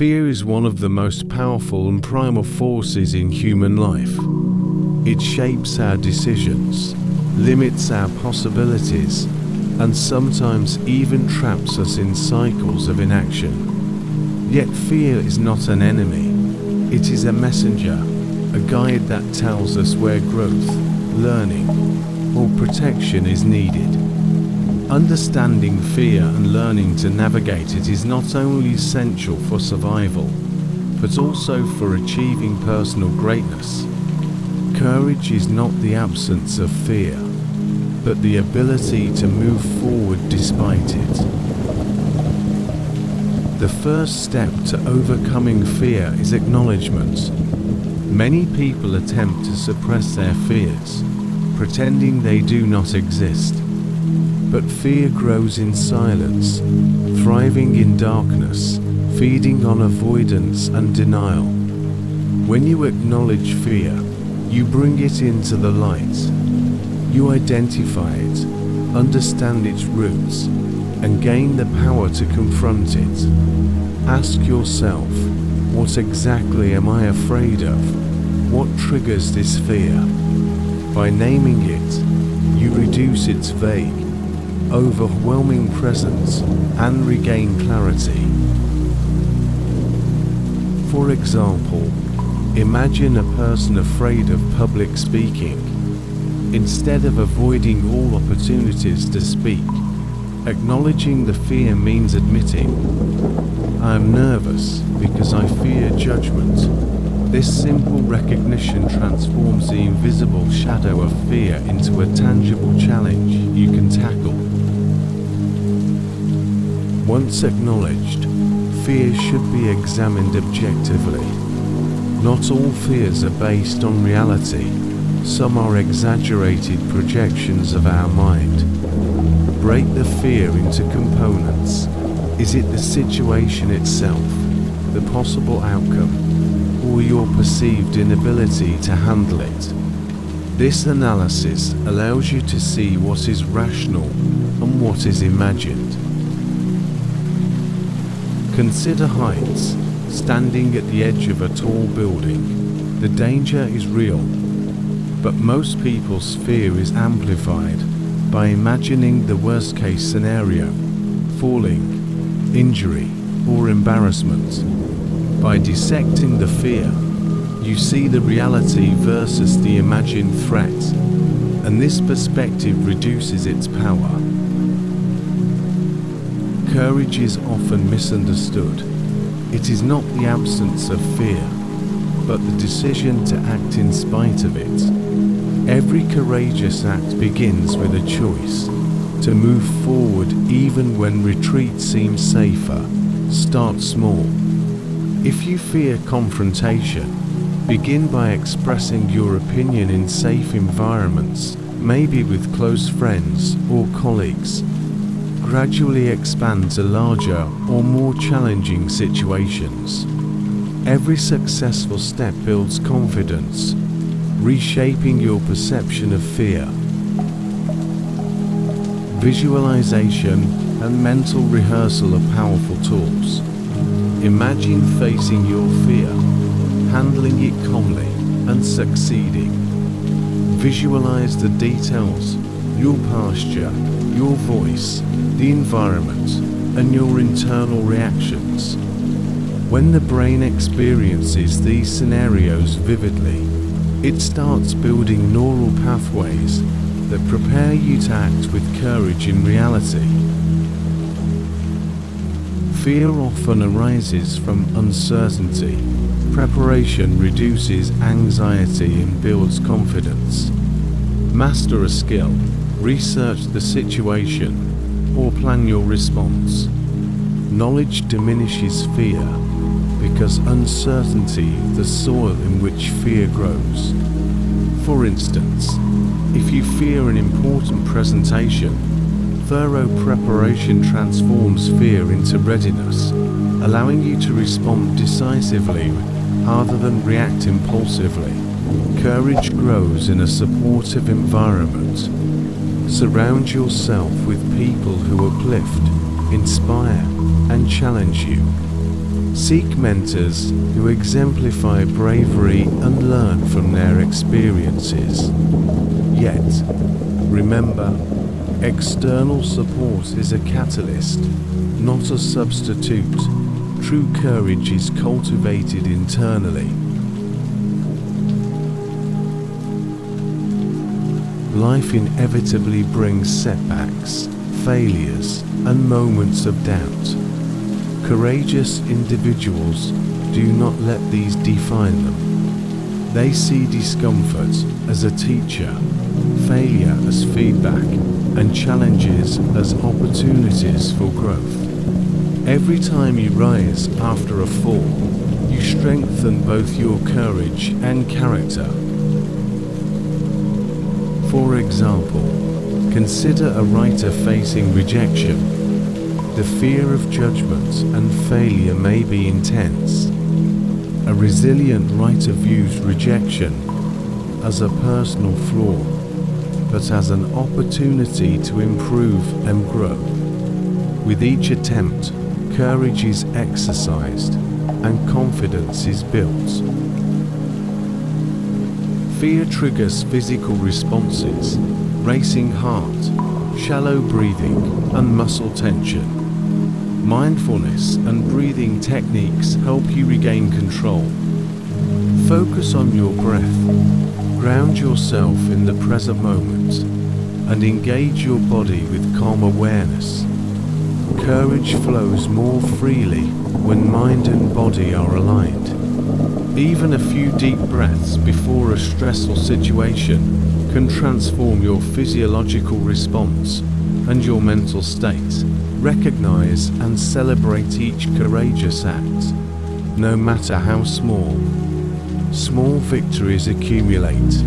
Fear is one of the most powerful and primal forces in human life. It shapes our decisions, limits our possibilities, and sometimes even traps us in cycles of inaction. Yet fear is not an enemy. It is a messenger, a guide that tells us where growth, learning, or protection is needed. Understanding fear and learning to navigate it is not only essential for survival, but also for achieving personal greatness. Courage is not the absence of fear, but the ability to move forward despite it. The first step to overcoming fear is acknowledgement. Many people attempt to suppress their fears, pretending they do not exist. But fear grows in silence, thriving in darkness, feeding on avoidance and denial. When you acknowledge fear, you bring it into the light. You identify it, understand its roots, and gain the power to confront it. Ask yourself, what exactly am I afraid of? What triggers this fear? By naming it, you reduce its vague, overwhelming presence and regain clarity. For example, imagine a person afraid of public speaking. Instead of avoiding all opportunities to speak, acknowledging the fear means admitting, I am nervous because I fear judgment. This simple recognition transforms the invisible shadow of fear into a tangible challenge you can tackle. Once acknowledged, fear should be examined objectively. Not all fears are based on reality. Some are exaggerated projections of our mind. Break the fear into components. Is it the situation itself, the possible outcome, or your perceived inability to handle it? This analysis allows you to see what is rational and what is imagined. Consider heights. Standing at the edge of a tall building, the danger is real, but most people's fear is amplified by imagining the worst-case scenario, falling, injury, or embarrassment. By dissecting the fear, you see the reality versus the imagined threat, and this perspective reduces its power. Courage is often misunderstood. It is not the absence of fear, but the decision to act in spite of it. Every courageous act begins with a choice to move forward even when retreat seems safer. Start small. If you fear confrontation, begin by expressing your opinion in safe environments, maybe with close friends or colleagues. Gradually expand to larger or more challenging situations. Every successful step builds confidence, reshaping your perception of fear. Visualization and mental rehearsal are powerful tools. Imagine facing your fear, handling it calmly, and succeeding. Visualize the details, your posture, your voice, the environment, and your internal reactions. When the brain experiences these scenarios vividly, it starts building neural pathways that prepare you to act with courage in reality. Fear often arises from uncertainty. Preparation reduces anxiety and builds confidence. Master a skill, research the situation, or plan your response. Knowledge diminishes fear because uncertainty is the soil in which fear grows. For instance, if you fear an important presentation, thorough preparation transforms fear into readiness, allowing you to respond decisively rather than react impulsively. Courage grows in a supportive environment. Surround yourself with people who uplift, inspire, and challenge you. Seek mentors who exemplify bravery and learn from their experiences. Yet, remember, external support is a catalyst, not a substitute. True courage is cultivated internally. Life inevitably brings setbacks, failures, and moments of doubt. Courageous individuals do not let these define them. They see discomfort as a teacher, failure as feedback, and challenges as opportunities for growth. Every time you rise after a fall, you strengthen both your courage and character. For example, consider a writer facing rejection. The fear of judgment and failure may be intense. A resilient writer views rejection as a personal flaw, but as an opportunity to improve and grow. With each attempt, courage is exercised and confidence is built. Fear triggers physical responses, racing heart, shallow breathing, and muscle tension. Mindfulness and breathing techniques help you regain control. Focus on your breath, ground yourself in the present moment, and engage your body with calm awareness. Courage flows more freely when mind and body are aligned. Even a few deep breaths before a stressful situation can transform your physiological response and your mental state. Recognize and celebrate each courageous act, no matter how small. Small victories accumulate,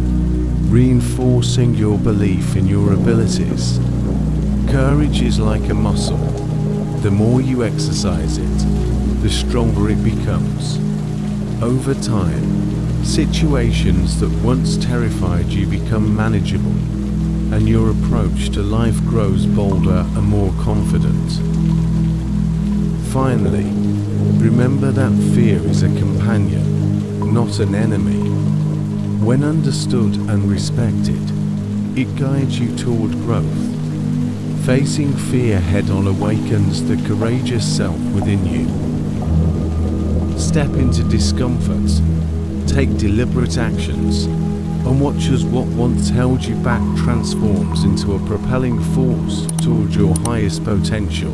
reinforcing your belief in your abilities. Courage is like a muscle. The more you exercise it, the stronger it becomes. Over time, situations that once terrified you become manageable, and your approach to life grows bolder and more confident. Finally, remember that fear is a companion, not an enemy. When understood and respected, it guides you toward growth. Facing fear head-on awakens the courageous self within you. Step into discomfort, take deliberate actions, and watch as what once held you back transforms into a propelling force toward your highest potential.